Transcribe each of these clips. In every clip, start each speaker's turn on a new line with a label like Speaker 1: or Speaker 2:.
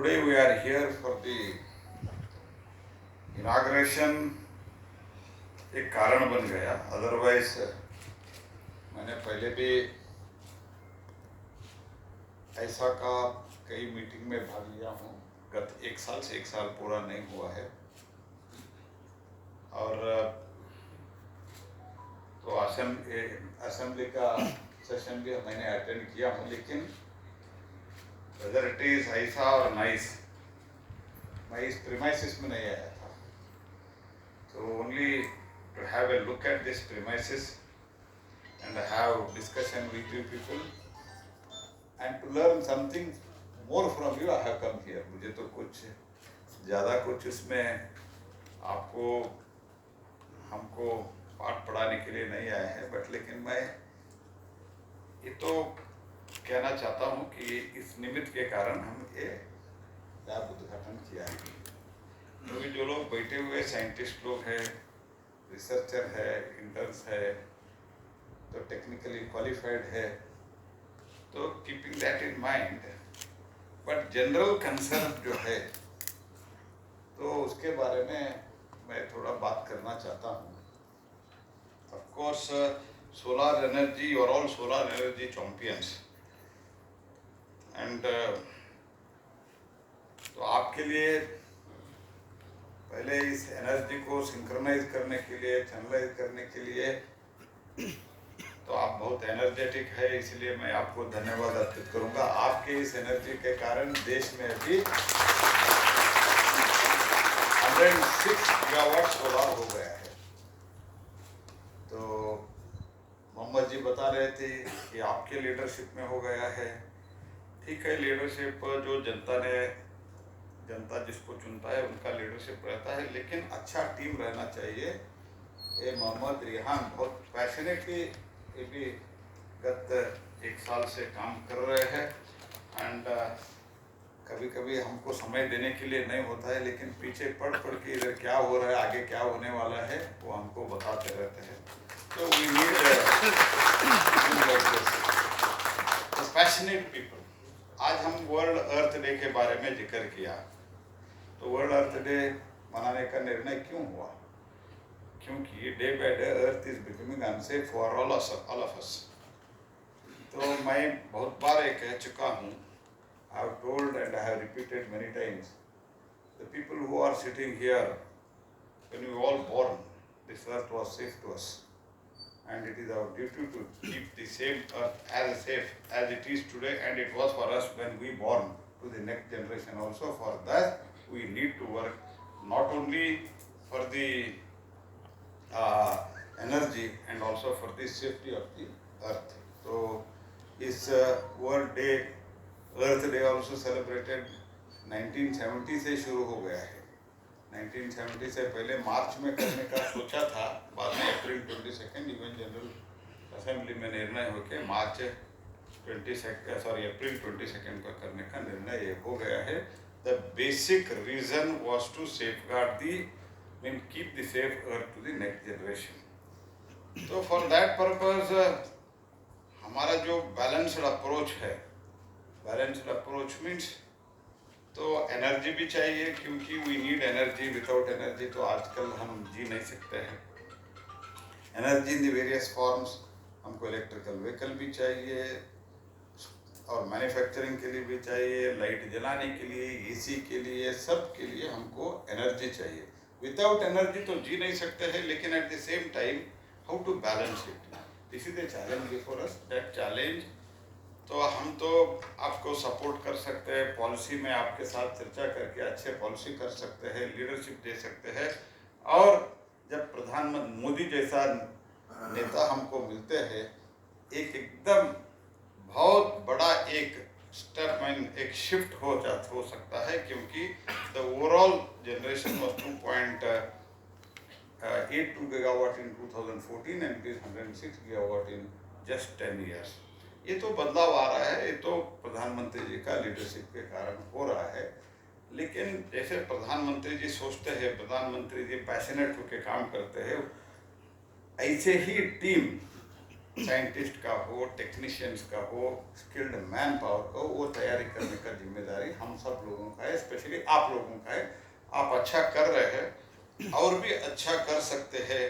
Speaker 1: Today we are here for the inauguration. एक कारण बन गया, अदरवाइज मैंने पहले भी ऐसा का कई मीटिंग में भाग लिया हूँ। गत एक साल पूरा नहीं हुआ है और तो असेंबली का सेशन भी मैंने अटेंड किया हूँ, लेकिन वेदर इट इज ऐसा और नाइस, मैं इस प्रीमाइसिस में नहीं आया था। तो only to have a look at this premises and have discussion with you people and to learn something more from you. I have come here. मुझे तो कुछ ज़्यादा कुछ उसमें आपको हमको पाठ पढ़ाने के लिए नहीं आया है, बट लेकिन मैं ये तो कहना चाहता हूँ कि इस निमित्त के कारण हम ये लैब उद्घाटन किया है। क्योंकि जो लोग बैठे हुए साइंटिस्ट लोग हैं, रिसर्चर है, इंटर्न्स है, तो टेक्निकली क्वालिफाइड है, तो keeping that in mind, but general concern जो है तो उसके बारे में मैं थोड़ा बात करना चाहता हूँ। Of course solar energy, you are all solar energy champions and तो आपके लिए पहले इस एनर्जी को सिंक्रोनाइज करने के लिए, चैनलाइज करने के लिए तो आप बहुत एनर्जेटिक है, इसलिए मैं आपको धन्यवाद अर्पित करूंगा। आपके इस एनर्जी के कारण देश में अभी 106 गीगावाट सोलर हो गया है। तो मोहम्मद जी बता रहे थे कि आपके लीडरशिप में हो गया है। ठीक है, लीडरशिप जो जनता जिसको चुनता है उनका लीडरशिप रहता है, लेकिन अच्छा टीम रहना चाहिए। ये मोहम्मद रिहान बहुत पैशनेटली ये भी गत एक साल से काम कर रहे हैं एंड कभी कभी हमको समय देने के लिए नहीं होता है, लेकिन पीछे पढ़ के इधर क्या हो रहा है, आगे क्या होने वाला है, वो हमको बताते रहते हैं। तो वी नीड पैशनेट पीपल। आज हम वर्ल्ड अर्थ डे के बारे में जिक्र किया, तो वर्ल्ड अर्थ डे मनाने का निर्णय क्यों हुआ? क्योंकि day by day earth is becoming unsafe for all of us. तो मैं बहुत बार ये कह चुका हूँ, I have told and I have repeated many times, the people who are sitting here, when we all born, this earth was safe to us and it is our duty to keep the same earth as safe as it is today, and it was for us when we born to the next generation also. For that we need to work not only for the energy and also for the safety of the earth. So is world day, earth day also celebrated 1970 से शुरू हो गया है। 1970 से पहले मार्च में करने का सोचा था, बाद में अप्रैल 22 यूएन जनरल असेंबली में निर्णय होकर अप्रैल 22 का करने का निर्णय ये हो गया है। The basic reason was to safeguard the keep the safe earth to the next generation. तो फॉर दैट पर्पज हमारा जो बैलेंस्ड अप्रोच है, बैलेंस्ड अप्रोच मीन्स तो एनर्जी भी चाहिए, क्योंकि we need energy. Without energy तो आजकल हम जी नहीं सकते हैं। Energy in the various forms, हमको इलेक्ट्रिकल व्हीकल भी चाहिए और मैन्युफैक्चरिंग के लिए भी चाहिए, लाइट जलाने के लिए, एसी के लिए, सब के लिए हमको एनर्जी चाहिए। विदाउट एनर्जी तो जी नहीं सकते हैं, लेकिन at the same time how to balance it, this is the challenge before us. That challenge तो हम तो आपको सपोर्ट कर सकते हैं, पॉलिसी में आपके साथ चर्चा करके अच्छे पॉलिसी कर सकते हैं, लीडरशिप दे सकते हैं। और जब प्रधानमंत्री मोदी जैसा नेता हमको मिलते हैं, एकदम बहुत बड़ा एक स्टेप में एक शिफ्ट हो सकता है, क्योंकि the overall generation was 2.82 gigawatt in 2014 and it is 106 gigawatt in just 10 years. ये तो बदलाव आ रहा है, ये तो प्रधानमंत्री जी का लीडरशिप के कारण हो रहा है। लेकिन जैसे प्रधानमंत्री जी सोचते हैं, प्रधानमंत्री जी पैशनेट होकर काम करते हैं, ऐसे ही टीम साइंटिस्ट का हो, टेक्नीशियंस का हो, स्किल्ड मैन पावर का हो, वो तैयारी करने का जिम्मेदारी हम सब लोगों का है, स्पेशली आप लोगों का है। आप अच्छा कर रहे हैं और भी अच्छा कर सकते हैं,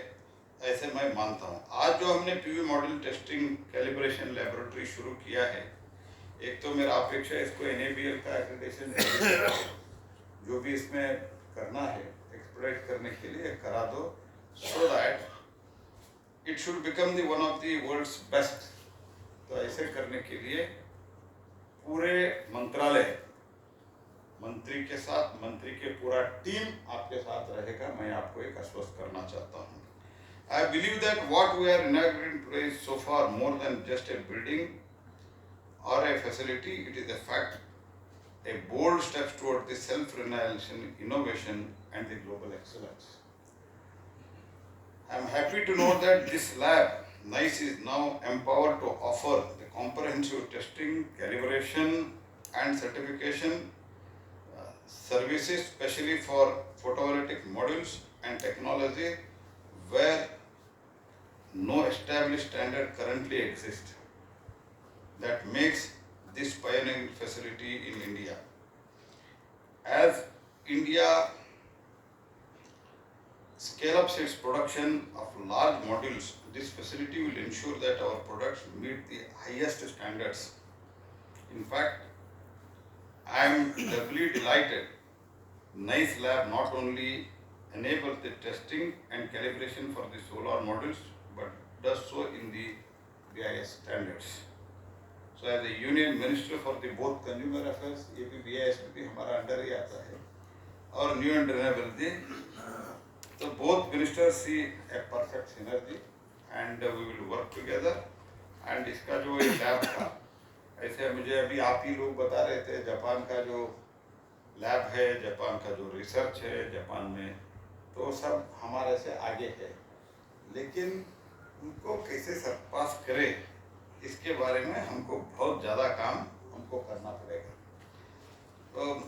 Speaker 1: ऐसे मैं मानता हूँ। आज जो हमने PV model testing calibration laboratory शुरू किया है, एक तो मेरा अपेक्षा है इसको NABL का एक्रेडिटेशन जो भी इसमें करना है एक्सप्लोरेट करने के लिए करा दो, so that it should become the one of the world's best. तो ऐसे करने के लिए पूरे मंत्रालय, मंत्री के साथ, मंत्री के पूरा टीम आपके साथ रहेगा, मैं आपको एक आश्वस्त करना चाहता हूँ। I believe that what we are inaugurating today is so far more than just a building or a facility. It is a fact, a bold step toward the self-reliance, innovation and the global excellence. I am happy to know that this lab, NICE, is now empowered to offer the comprehensive testing, calibration and certification services, especially for photovoltaic modules and technology where no established standard currently exists. That makes this pioneering facility in India. As India scale up its production of large modules, this facility will ensure that our products meet the highest standards. In fact, I am doubly delighted NICE lab not only enables the testing and calibration for the solar modules, but does so in the BIS standards. So as a Union Minister for the both Consumer Affairs, ये भी BIS भी हमारा under ही आता है, और New and Renewable Energy, so both ministers see a perfect synergy and we will work together. And इसका जो एक लैब था, ऐसे मुझे अभी आप ही लोग बता रहे थे, जापान का जो लैब है, जापान का जो रिसर्च है जापान में, तो सब हमारे से आगे है, लेकिन उनको कैसे सरपास करे इसके बारे में हमको बहुत ज़्यादा काम हमको करना पड़ेगा। तो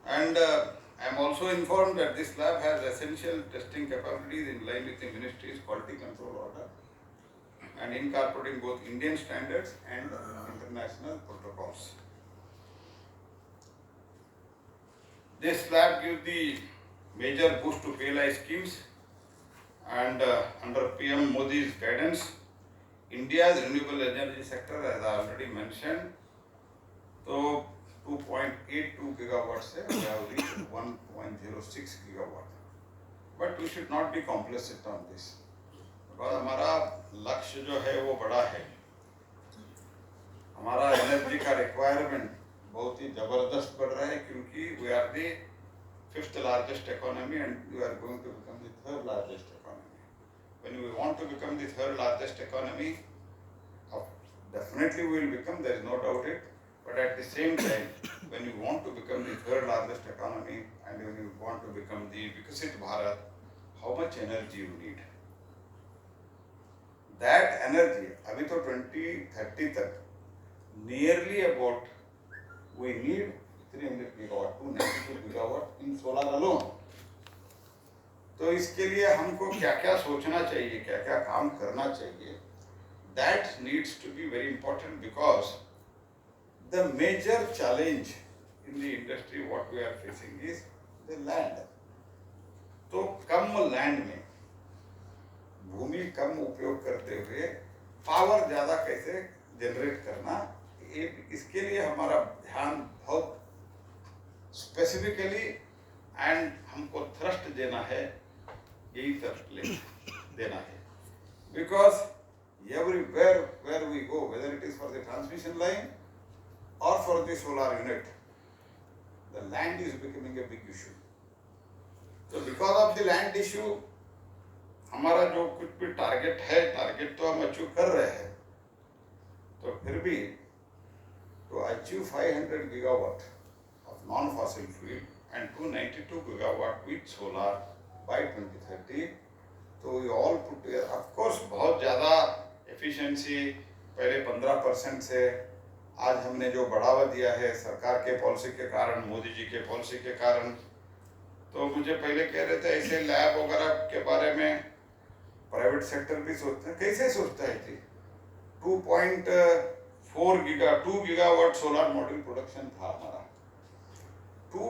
Speaker 1: and I am also informed that this lab has essential testing capabilities in line with the Ministry's quality control order and incorporating both Indian standards and international protocols. This lab gives the major boost to PLI schemes, and under PM Modi's guidance, India's renewable energy sector, as I already mentioned, so 2.82 gigawatts se we have reached 1.06 gigawatt. But we should not be complacent on this, because हमारा लक्ष्य जो है वो बड़ा है, हमारा energy का requirement बहुत ही जबरदस्त बढ़ रहा है, क्योंकि we are the 5th largest economy and we are going to become the 3rd largest economy. When we want to become the 3rd largest economy, definitely we will become, there is no doubt it, but at the same time, when you want to become the 3rd largest economy and when you want to become the Vikasit Bharat, how much energy you need? That energy, अभी तो 2030 तक, nearly about, we need 300 gigawatt, 292 gigawatt in solar alone. तो इसके लिए हमको क्या क्या सोचना चाहिए, क्या क्या काम करना चाहिए, that needs to be very important, because the major challenge in the industry what we are facing is the land. तो कम लैंड में, भूमि कम उपयोग करते हुए पावर ज़्यादा कैसे जनरेट करना, इसके लिए हमारा ध्यान बहुत स्पेसिफिकली एंड हमको थ्रस्ट देना है, यही थ्रस्ट देना है, because everywhere where we go, whether it is for the transmission line or for the solar unit, the land is becoming a big issue. So because of the land issue, हमारा जो कुछ भी target है, target तो हम achieve कर रहे हैं, तो फिर भी to achieve 500 gigawatt of non-fossil fuel and 292 gigawatt with solar by 2030, तो we all put together, of course बहुत ज़्यादा efficiency, पहले 15% से आज हमने जो बढ़ावा दिया है सरकार के पॉलिसी के कारण, मोदी जी के पॉलिसी के कारण, तो मुझे पहले कह रहे थे ऐसे लैब वगैरह के बारे में प्राइवेट सेक्टर भी सोचते हैं, कैसे सोचता है जी? 2 गीगावाट सोलर मॉड्यूल प्रोडक्शन था हमारा। 2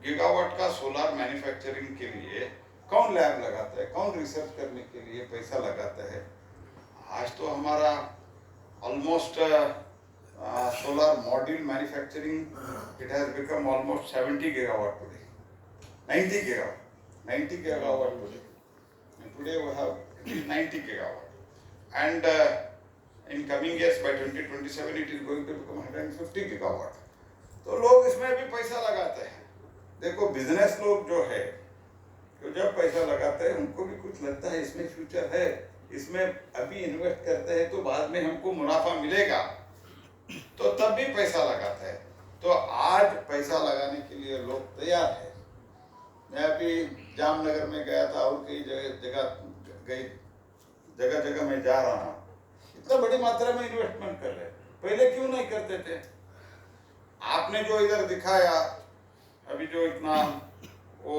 Speaker 1: गीगावाट का सोलर मैन्युफैक्चरिंग के लिए कौन लैब लगाता है, कौन रिसर्च करने के लिए पैसा लगाता है? आज तो हमारा almost solar module manufacturing, it has become almost 70 gigawatt today, 90 gigawatt today, and today we have it is 90 gigawatt, and in coming years by 2027 it is going to become 150 gigawatt. तो लोग इसमें भी पैसा लगाते हैं। देखो बिजनेस लोग जो है, तो जब पैसा लगाते हैं उनको भी कुछ लगता है इसमें फ्यूचर है, इसमें अभी इन्वेस्ट करते हैं तो बाद में हमको मुनाफा मिलेगा, तो तब भी पैसा लगाता है। तो आज पैसा लगाने के लिए लोग तैयार है। मैं अभी जामनगर में गया था और कई जगह मैं जा रहा हूँ, इतना बड़ी मात्रा में इन्वेस्टमेंट कर रहे हैं, पहले क्यों नहीं करते थे? आपने जो इधर दिखाया अभी जो इतना वो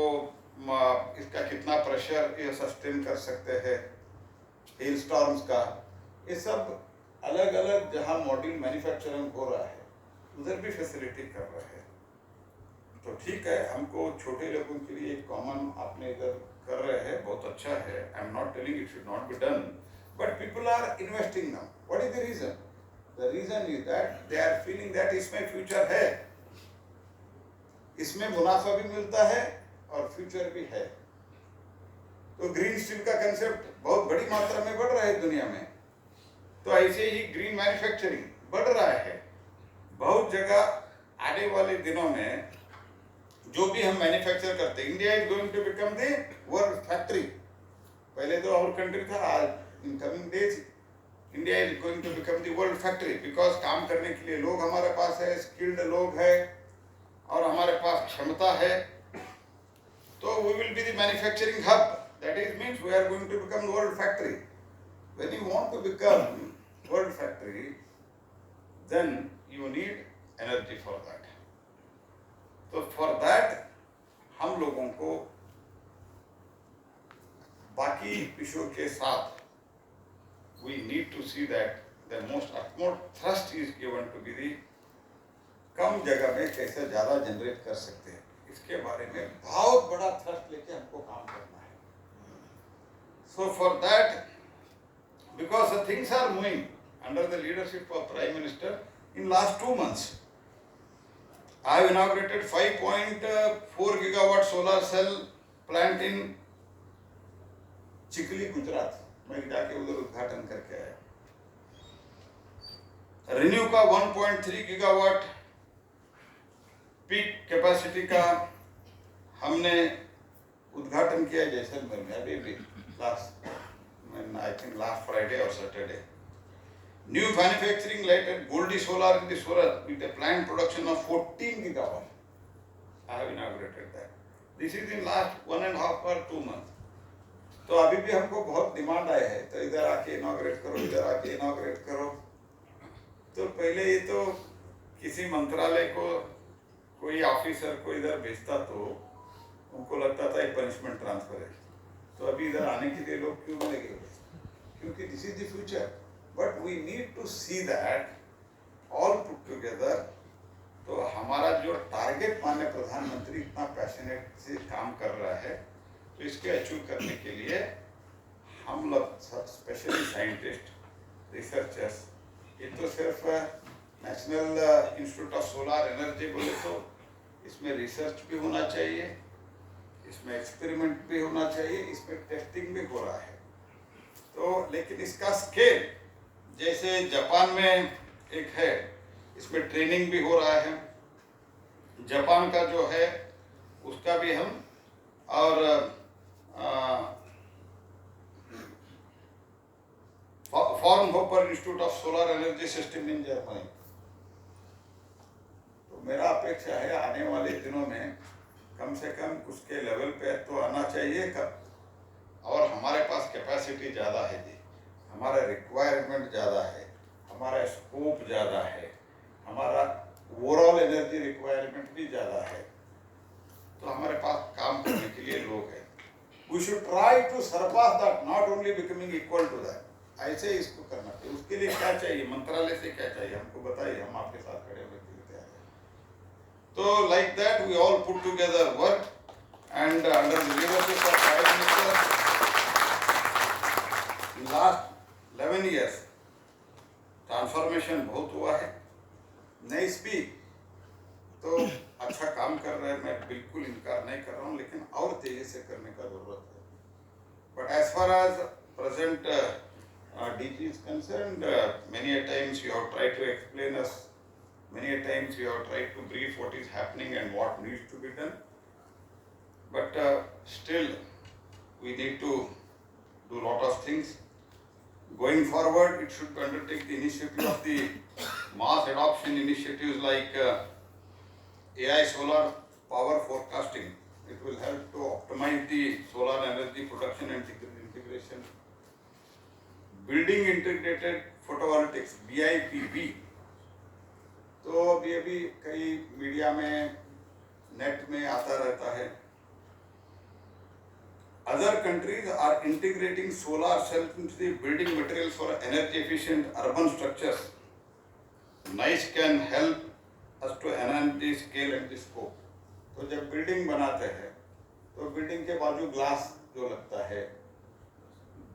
Speaker 1: इसका कितना प्रेशर ये सस्टेन कर सकते हैं हेल स्टॉर्म्स का, ये सब अलग अलग जहाँ मॉड्यूल मैन्युफैक्चरिंग हो रहा है उधर भी फैसिलिटी कर रहा है। तो ठीक है, हमको छोटे लोगों के लिए कॉमन आपने इधर कर रहे हैं, बहुत अच्छा है। I am not telling it should not be done, but people are investing now. What is the reason? The reason is that they are feeling that इसमें फ्यूचर है, इसमें मुनाफा भी मिलता है और फ्यूचर भी है। तो ग्रीन स्टील का कंसेप्ट बहुत बड़ी मात्रा में बढ़ रहा है दुनिया में, तो ऐसे ही ग्रीन मैन्युफैक्चरिंग बढ़ रहा है बहुत जगह। आने वाले दिनों में जो भी हम मैन्युफैक्चर करते हैं, India is going to become the world factory. पहले तो और कंट्री था, आज in coming days India is going to become the world factory, because काम करने के लिए लोग हमारे पास है, स्किल्ड लोग है और हमारे पास क्षमता है। तो we will be the manufacturing hub, that is means we are going to become the world factory. When you want to become world factory, then you need energy for that. तो for that हम लोगों को बाकी विषयों के साथ we need to see that the utmost thrust is given to be the कम जगह में कैसे ज़्यादा जनरेट कर सकते हैं, इसके बारे में बहुत बड़ा थ्रस्ट लेके हमको काम करना है। So for that, because the things are moving under the leadership of Prime Minister in last 2 months. I have inaugurated 5.4 gigawatt solar cell plant in Chikhli, Gujarat. मैं जाके उधर उद्घाटन करके आया। रिन्यू का 1.3 गीगावाट पीक कैपेसिटी का हमने उद्घाटन किया जैसलमेर में अभी भी I think last Friday or Saturday. New manufacturing light at Goldi Solar in the Surat with a planned production of 14 gigawatt. I have inaugurated that. This is in last 1.5 or 2 months. तो अभी भी हमको बहुत demand आया है, तो इधर आके इनॉग्रेट करो, इधर आके इनॉग्रेट करो। तो पहले ये तो किसी मंत्रालय को कोई ऑफिसर को इधर भेजता तो उनको लगता था ये पनिशमेंट ट्रांसफर है, तो अभी इधर आने के लिए लोग क्यों लगे? क्योंकि this is the future, but we need to see that all put together. तो हमारा जो टारगेट माननीय प्रधानमंत्री इतना पैशनेट से काम कर रहा है, तो इसके अचीव करने के लिए हम लोग सब स्पेशली साइंटिस्ट, रिसर्चर्स, ये तो सिर्फ national institute of solar energy बोले तो इसमें रिसर्च भी होना चाहिए, इसमें एक्सपेरिमेंट भी होना चाहिए, इसमें टेस्टिंग भी हो रहा है। तो लेकिन इसका स्केल जैसे जापान में एक है, इसमें ट्रेनिंग भी हो रहा है। जापान का जो है उसका भी हम और Fraunhofer institute of solar energy system in Germany. तो मेरा अपेक्षा है आने वाले दिनों में कम से कम उसके लेवल पे तो आना चाहिए। और हमारे पास कैपेसिटी ज़्यादा है जी, हमारा रिक्वायरमेंट ज़्यादा है, हमारा स्कोप ज़्यादा है, हमारा ओवरऑल एनर्जी रिक्वायरमेंट भी ज़्यादा है, तो हमारे पास काम करने के लिए लोग हैं। We should try to surpass that, not only becoming equal to that. ऐसे इसको करना चाहिए। उसके लिए क्या चाहिए, मंत्रालय से क्या चाहिए हमको बताइए, हम आपके साथ खड़े होने के लिए तैयार हैं। तो like that we all put together work and under the leadership of prime minister in last 11 years transformation बहुत हुआ है। नहीं स्पीक तो अच्छा काम कर रहे हैं, मैं बिल्कुल इनकार नहीं कर रहा हूँ, लेकिन और तेजी से करने का जरूरत है। But as far as present DG is concerned, many a times you have tried to explain us, many a times you have tried to brief what is happening and what needs to be done, but still we need to do lot of things. Going forward, it should undertake the initiative of the mass adoption initiatives like AI solar power forecasting. It will help to optimize the solar energy production and integration. Building integrated photovoltaics BIPV. तो अभी कई media में net में आता रहता है। Other countries are integrating solar cells into the building materials for energy efficient urban structures. NICE can help us to enhance the scale and the scope. तो जब बिल्डिंग बनाते हैं तो बिल्डिंग के बाजू ग्लास जो लगता है,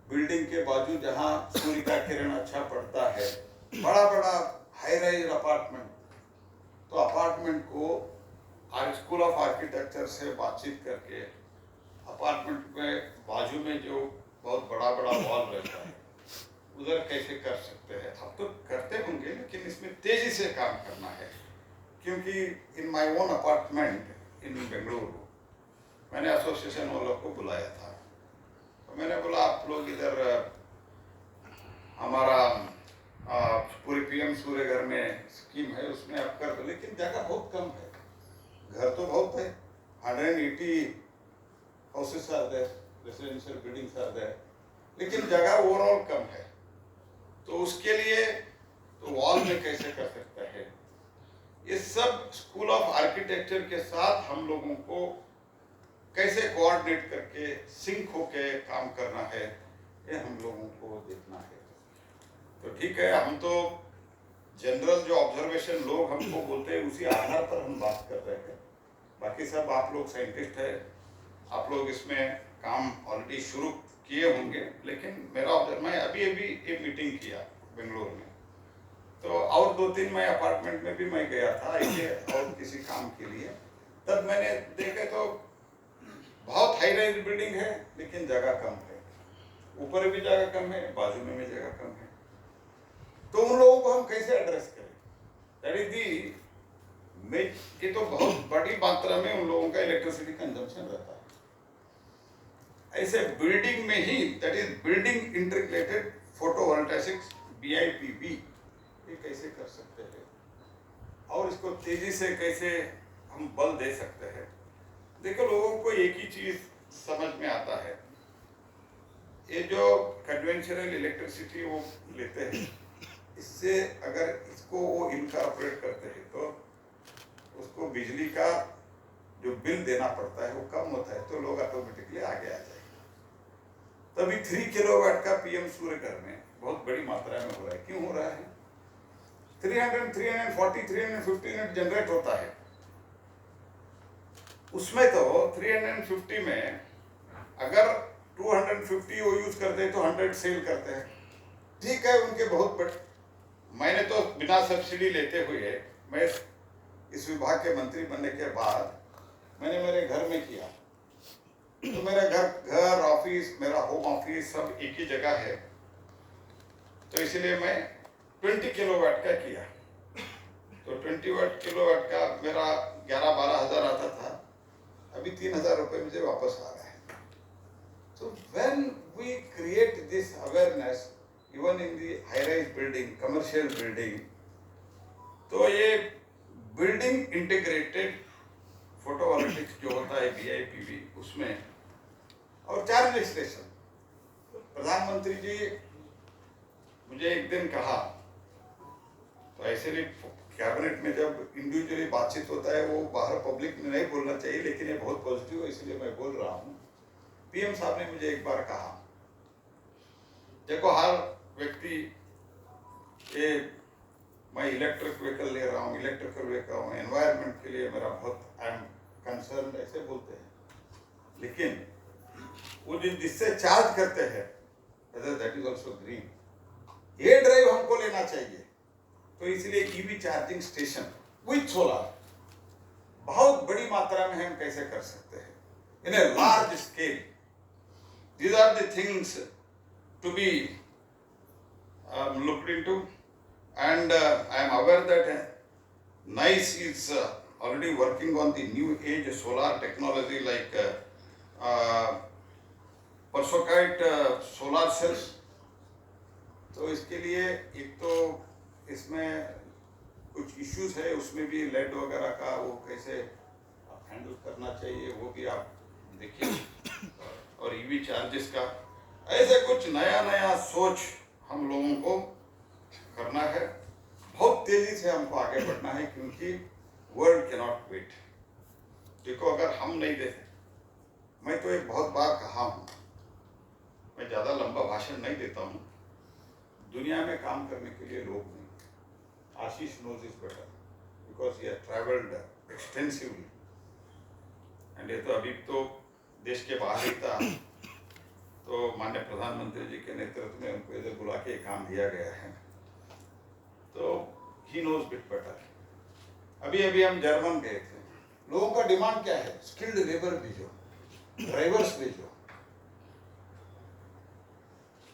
Speaker 1: बिल्डिंग के बाजू जहाँ सूर्य का किरण अच्छा पड़ता है, बड़ा बड़ा हाई राइज अपार्टमेंट, तो अपार्टमेंट को स्कूल ऑफ आर्किटेक्चर से बातचीत करके अपार्टमेंट में बाजू में जो बहुत बड़ा बड़ा वॉल रहता है उधर कैसे कर सकते हैं। अब तो करते होंगे, लेकिन इसमें तेजी से काम करना है। क्योंकि in my own apartment in Bengaluru मैंने एसोसिएशन वालों को बुलाया था, तो मैंने बोला आप लोग इधर हमारा पूरी PM सूर्य घर में स्कीम है, उसमें आप कर दो, लेकिन जगह बहुत कम है। घर तो बहुत है, 180 houses are there, residential buildings are there, लेकिन जगह ओवरऑल कम है। तो उसके लिए तो वॉल में कैसे कर सकता है, ये सब स्कूल ऑफ आर्किटेक्चर के साथ हम लोगों को कैसे कोऑर्डिनेट करके सिंक होके काम करना है, ये हम लोगों को देखना है। तो ठीक है, हम तो जनरल जो ऑब्जर्वेशन लोग हमको बोलते हैं उसी आधार पर हम बात कर रहे हैं। बाकी सब आप लोग साइंटिस्ट है, आप लोग इसमें काम ऑलरेडी शुरू किए होंगे, लेकिन मेरा ऑब्जर्व, मैं अभी एक मीटिंग किया बेंगलोर में, तो और 2-3 मैं अपार्टमेंट में भी मैं गया था ऐसे और किसी काम के लिए। तब मैंने देखे तो बहुत हाई राइज बिल्डिंग है, लेकिन जगह कम है, ऊपर भी जगह कम है, बाजू में भी जगह कम है। तो उन लोगों को हम कैसे एड्रेस करें, दैट इज दी कि तो बहुत बड़ी मात्रा में उन लोगों का इलेक्ट्रिसिटी कंजम्पशन रहता है। ऐसे बिल्डिंग में ही, that is building integrated photovoltaics BIPV, ये कैसे कर सकते हैं और इसको तेजी से कैसे हम बल दे सकते हैं। देखो, लोगों को एक ही चीज समझ में आता है, ये जो कन्वेंशनल इलेक्ट्रिसिटी वो लेते हैं, इससे अगर इसको वो इनकॉर्पोरेट करते हैं तो उसको बिजली का जो बिल देना पड़ता है वो कम होता है, तो लोग ऑटोमेटिकली आगे आ जाएंगे। तभी 3 किलोवाट का PM सूर्य घर में बहुत बड़ी मात्रा में हो रहा है। क्यों हो रहा है? 340, 350 यूनिट जनरेट होता है, उसमें तो 350 में अगर 250 वो यूज करते हैं तो 100 सेल करते हैं। ठीक है, उनके बहुत बड़े, मैंने तो बिना सब्सिडी लेते हुए, मैं इस विभाग के मंत्री बनने के बाद मैंने मेरे घर में किया, तो मेरा घर ऑफिस, मेरा होम ऑफिस सब एक ही जगह है, तो इसलिए मैं 20 किलोवाट का किया। तो 20 किलोवाट का मेरा 11-12 हज़ार आता था, अभी 3,000 रुपये मुझे वापस आ रहा है। So when we create this awareness even in the high-rise building, commercial building, तो ये बिल्डिंग इंटीग्रेटेड फोटोवोल्टाइक्स जो होता है BIPV, उसमें और चार्जिंग स्टेशन, प्रधानमंत्री जी मुझे एक दिन कहा, तो ऐसे भी कैबिनेट में जब इंडिविजुअली बातचीत होता है वो बाहर पब्लिक में नहीं बोलना चाहिए, लेकिन ये बहुत पॉजिटिव है इसलिए मैं बोल रहा हूँ। पीएम साहब ने मुझे एक बार कहा, देखो हर व्यक्ति ये मैं इलेक्ट्रिक व्हीकल ले रहा हूँ, इलेक्ट्रिकल व्हीकल हूँ, एनवायरनमेंट के लिए मेरा बहुत आई एम कंसर्न ऐसे बोलते हैं, लेकिन वो जिससे चार्ज करते हैं दैट इज ऑल्सो ग्रीन, ये ड्राइव हमको लेना चाहिए। तो इसलिए EV charging station with solar बहुत बड़ी मात्रा में हम कैसे कर सकते हैं in a large scale. These are the things to be looked into, and I am aware that NICE is already working on the new age solar technology like perovskite solar cells। तो इसके लिए एक तो इसमें कुछ issues है, उसमें भी लेड वगैरह का वो कैसे हैंडल करना चाहिए वो भी आप देखिए, और ईवी चार्जेस का ऐसे कुछ नया नया सोच हम लोगों को करना है। बहुत तेजी से हमको आगे बढ़ना है क्योंकि वर्ल्ड कैन नॉट वेट। देखो अगर हम नहीं दे, मैं तो एक बहुत बार कहा हूँ, मैं ज़्यादा लंबा भाषण नहीं देता हूँ, दुनिया में काम करने के लिए लोग नहीं। आशीष knows this better because he has traveled extensively, and ये तो अभी तो देश के बाहर ही था, तो माननीय प्रधानमंत्री जी के नेतृत्व में उनको इधर बुला के काम दिया गया है, तो he knows bit better। अभी अभी हम जर्मन गए थे, लोगों का डिमांड क्या है, स्किल्ड लेबर भेजो, ड्राइवर्स भेजो।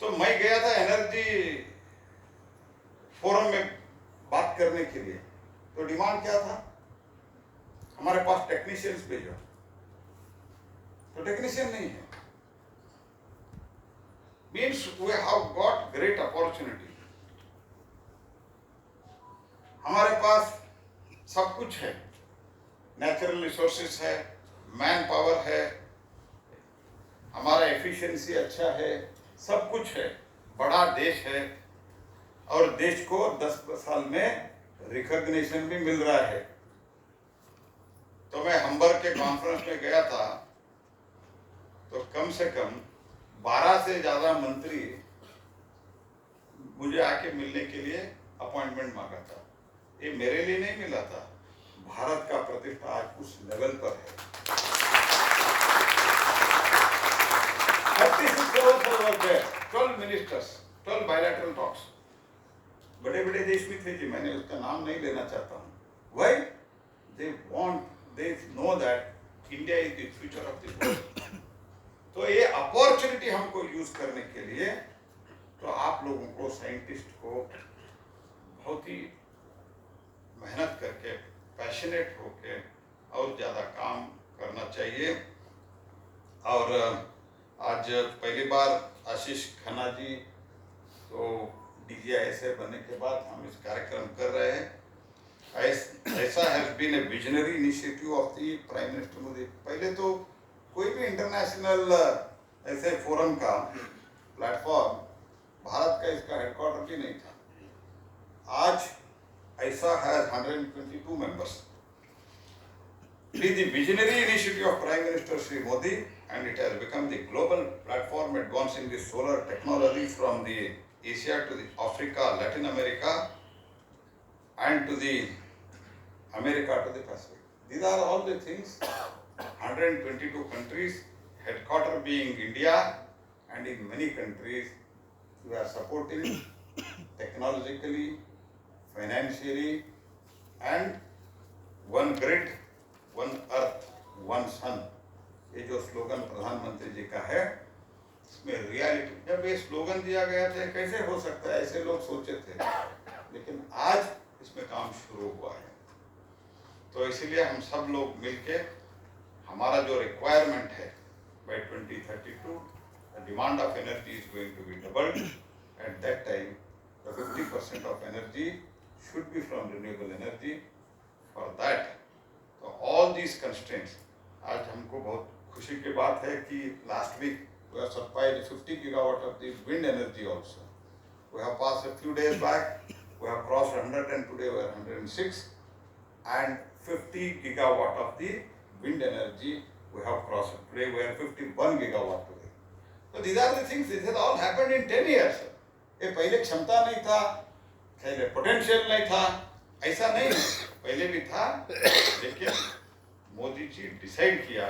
Speaker 1: तो मैं गया था एनर्जी फोरम में बात करने के लिए, तो डिमांड क्या था, हमारे पास टेक्नीशियंस भेजो, तो टेक्नीशियन नहीं है। Means we have got great opportunity, हमारे पास सब कुछ है, नेचुरल रिसोर्सेस है, मैन पावर है, हमारा एफिशिएंसी अच्छा है, सब कुछ है, बड़ा देश है, और देश को 10 साल में रिकॉग्निशन भी मिल रहा है। तो मैं हम्बर्ग के कॉन्फ्रेंस में गया था, तो कम से कम 12 से ज्यादा मंत्री मुझे आके मिलने के लिए अपॉइंटमेंट मांगा था। ये मेरे लिए नहीं मिला था, भारत का प्रतिष्ठा आज उस लेवल पर है। 36 levels were there, 12 ministers, 12 bilateral talks। बड़े बड़े देश भी थे जी, मैंने उसका नाम नहीं लेना चाहता हूँ। Why? They know that India is the future of the world। तो ये अपॉर्चुनिटी हमको यूज करने के लिए, तो आप लोगों को, साइंटिस्ट को बहुत ही मेहनत करके, पैशनेट होके और ज़्यादा काम करना चाहिए। और आज पहली बार आशीष खन्ना जी तो DGISA बनने के बाद हम इस कार्यक्रम कर रहे हैं। ऐसा has been a visionary initiative of the prime minister Modi. पहले तो कोई भी इंटरनेशनल ऐसे फोरम का प्लेटफॉर्म, भारत का इसका हेडक्वार्टर भी नहीं था। आज ऐसा has 122 members. It is the visionary initiative of Prime Minister Shri Modi, and it has become the global platform advancing the solar technology from the Asia to the Africa, Latin America, and to the America to the Pacific. These are all the things. 122 countries, headquarter being India, and in many countries we are supporting technologically, financially, and one grid, one earth, one sun। ये जो slogan प्रधानमंत्री जी का है, इसमें reality, जब ये slogan दिया गया था कैसे हो सकता है, ऐसे लोग सोचे थे, लेकिन आज इसमें काम शुरू हुआ है। तो इसीलिए हम सब लोग मिलके हमारा जो रिक्वायरमेंट है by 2032, the demand of energy is going to be doubled। At that time, the 50% of energy should be from renewable energy। For that, so all these constraints, आज हमको बहुत खुशी की बात है कि last week we have supplied 50 gigawatt of the wind energy also। We have passed a few days back, we have crossed 100 and today we are 106, and 50 gigawatt of the wind energy We have crossed. Today we are 51 gigawatt today. So these are the things. This has all happened in 10 years. ये पहले क्षमता नहीं था, पहले potential नहीं था, ऐसा नहीं है, पहले भी था, लेकिन मोदी जी डिसाइड किया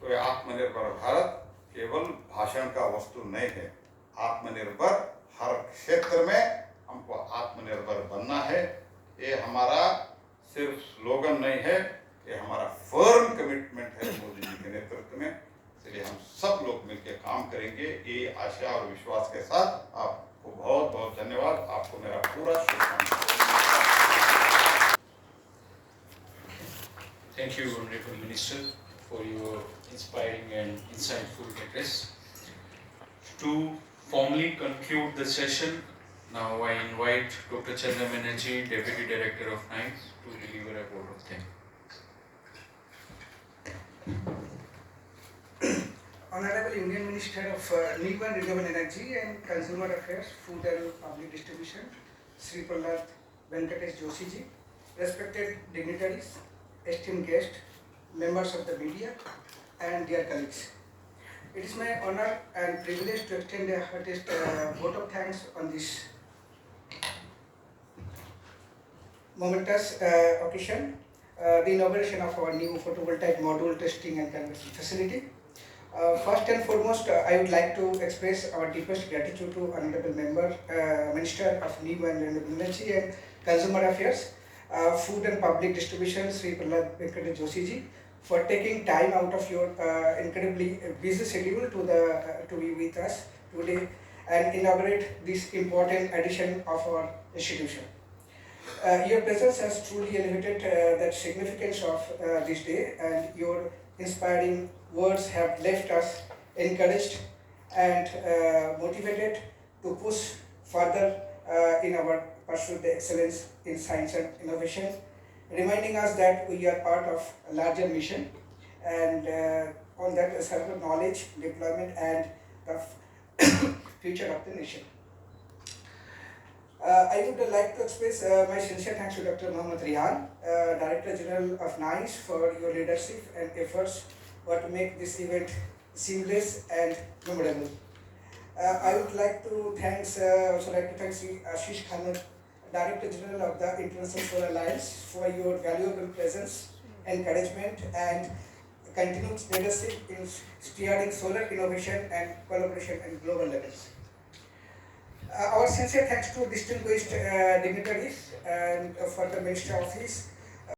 Speaker 1: तो आत्मनिर्भर भारत केवल भाषण का वस्तु नहीं है। आत्मनिर्भर हर क्षेत्र में हमको आत्मनिर्भर बनना है। ये हमारा सिर्फ स्लोगन नहीं है, ये हमारा फर्म कमिटमेंट है मोदी जी के नेतृत्व में। इसलिए हम सब लोग मिलकर काम करेंगे, ये आशा और विश्वास के साथ आपको बहुत बहुत धन्यवाद। आपको मेरा पूरा शुभकामनाएं।
Speaker 2: Thank you, Honorable Minister, for your inspiring and insightful address. To formally conclude the session, now I invite Dr. Chandra Banerjee, Deputy Director of NICE, to deliver a vote of thanks.
Speaker 3: Honorable Union Minister of New and Renewable Energy and Consumer Affairs, Food and Public Distribution, Sri Prahlad Venkatesh Joshi ji, respected dignitaries, esteemed guests, members of the media, and dear colleagues. It is my honor and privilege to extend a heartiest vote of thanks on this momentous occasion, the inauguration of our new photovoltaic module testing and conversion facility. First and foremost, I would like to express our deepest gratitude to Honorable Minister of New and Renewable Energy and Consumer Affairs, Food and Public Distribution, Sri Prahlad Venkatesh Joshi ji, for taking time out of your incredibly busy schedule to be with us today and inaugurate this important addition of our institution. Your presence has truly elevated the significance of this day, and your inspiring words have left us encouraged and motivated to push further in our pursuit of excellence in science and innovation, reminding us that we are part of a larger mission and on that serve knowledge, deployment, and the future of the nation. I would like to express my sincere thanks to Dr. Mohammad Rihan, Director General of NICE, for your leadership and efforts to make this event seamless and memorable. I would like to thank Sri Ashish Khanna, Director General of the International Solar Alliance, for your valuable presence, encouragement, and continued leadership in steering solar innovation and collaboration at global levels. Our sincere thanks to distinguished dignitaries and for the Ministry Office